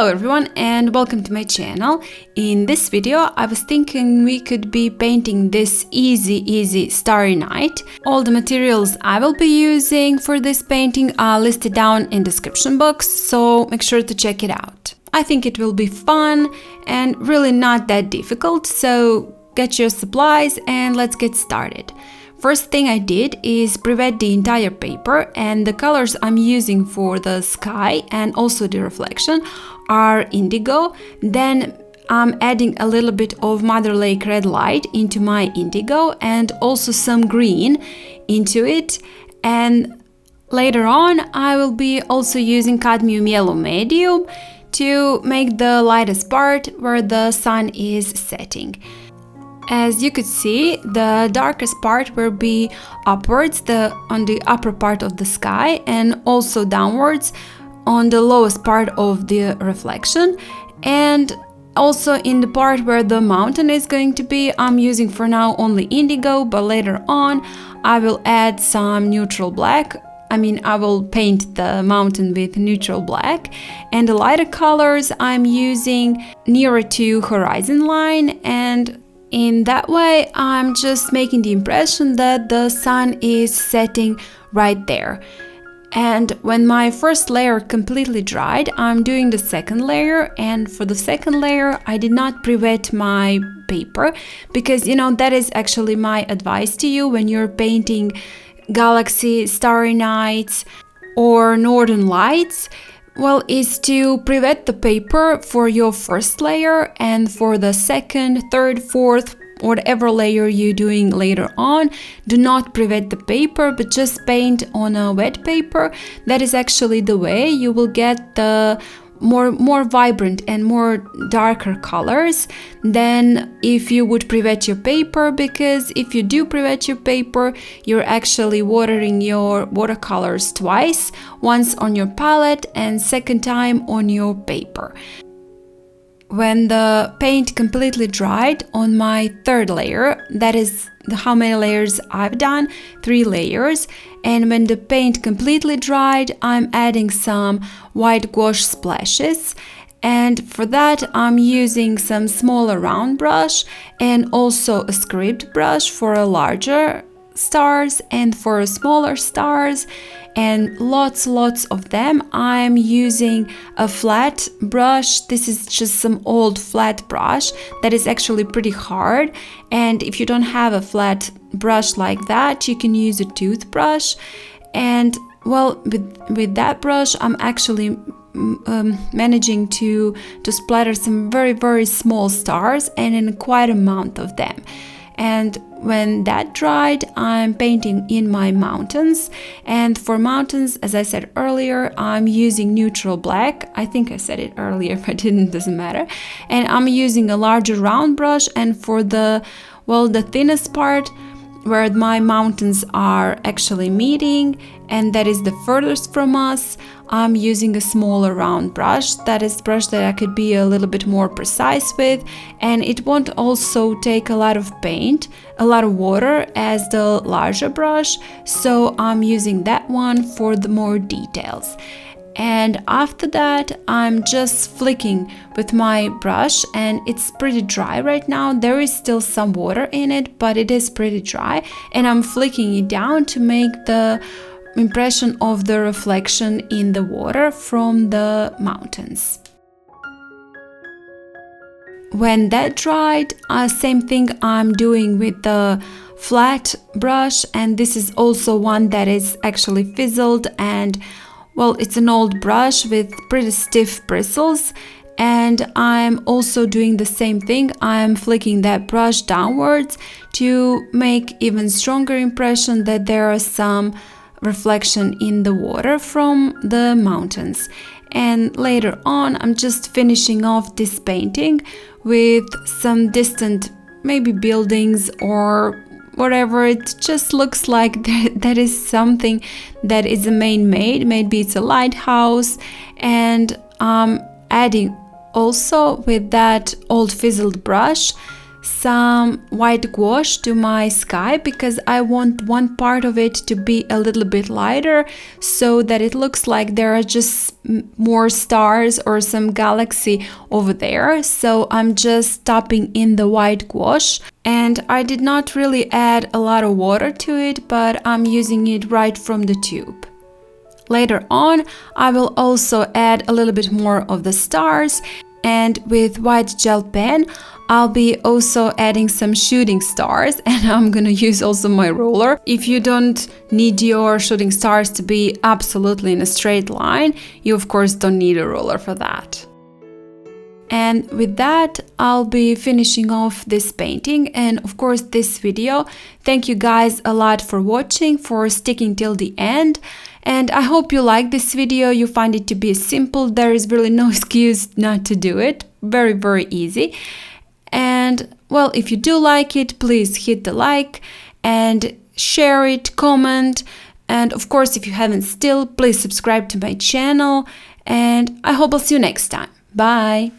Hello everyone and welcome to my channel. In this video I was thinking we could be painting this easy starry night. All the materials I will be using for this painting are listed down in the description box, so make sure to check it out. I think it will be fun and really not that difficult, so get your supplies and let's get started. First thing I did is pre-wet the entire paper, and the colors I'm using for the sky and also the reflection are indigo. Then I'm adding a little bit of Mother Lake red light into my indigo and also some green into it, and later on I will be also using cadmium yellow medium to make the lightest part where the sun is setting. As you could see, the darkest part will be upwards on the upper part of the sky, and also downwards on the lowest part of the reflection. And also in the part where the mountain is going to be, I'm using for now only indigo, but later on I will add some neutral black. I will paint the mountain with neutral black, and the lighter colors I'm using nearer to horizon line, and in that way, I'm just making the impression that the sun is setting right there. And when my first layer completely dried, I'm doing the second layer, and for the second layer, I did not pre-wet my paper because, that is actually my advice to you when you're painting galaxy, starry nights, or northern lights. Well, is to pre-wet the paper for your first layer, and for the second, third, fourth, whatever layer you're doing later on, do not pre-wet the paper, but just paint on a wet paper. That is actually the way you will get the more vibrant and more darker colors than if you would pre-wet your paper, because if you do pre-wet your paper, you're actually watering your watercolors twice, once on your palette and second time on your paper. When the paint completely dried on my third layer, that is how many layers I've done, 3 layers, and when the paint completely dried, I'm adding some white gouache splashes, and for that I'm using some smaller round brush and also a script brush for a larger stars and for smaller stars, and lots of them. I'm using a flat brush. This is just some old flat brush that is actually pretty hard, and if you don't have a flat brush like that, you can use a toothbrush. And well, with that brush I'm actually managing to splatter some very small stars, and in quite an amount of them. And when that dried, I'm painting in my mountains, and for mountains, as I said earlier, I'm using neutral black. I think I said it earlier, but doesn't matter. And I'm using a larger round brush, and for the thinnest part where my mountains are actually meeting, and that is the furthest from us, I'm using a smaller round brush. That is the brush that I could be a little bit more precise with, and it won't also take a lot of paint, a lot of water as the larger brush, so I'm using that one for the more details. And after that, I'm just flicking with my brush, and it's pretty dry right now. There is still some water in it, but it is pretty dry, and I'm flicking it down to make the impression of the reflection in the water from the mountains. When that dried, same thing I'm doing with the flat brush, and this is also one that is actually fizzled, and well, it's an old brush with pretty stiff bristles, and I'm also doing the same thing. I'm flicking that brush downwards to make even stronger impression that there are some reflection in the water from the mountains. And later on, I'm just finishing off this painting with some distant maybe buildings or whatever. It just looks like that is something that is a man-made, maybe it's a lighthouse, and adding also with that old fizzled brush some white gouache to my sky because I want one part of it to be a little bit lighter so that it looks like there are just more stars or some galaxy over there. So I'm just topping in the white gouache, and I did not really add a lot of water to it, but I'm using it right from the tube. Later on, I will also add a little bit more of the stars, and with white gel pen, I'll be also adding some shooting stars, and I'm gonna use also my roller. If you don't need your shooting stars to be absolutely in a straight line, you of course don't need a roller for that. And with that, I'll be finishing off this painting and of course this video. Thank you guys a lot for watching, for sticking till the end. And I hope you like this video, you find it to be simple. There is really no excuse not to do it. Very, very easy. And well, if you do like it, please hit the like and share it, comment. And of course, if you haven't still, please subscribe to my channel. And I hope I'll see you next time. Bye!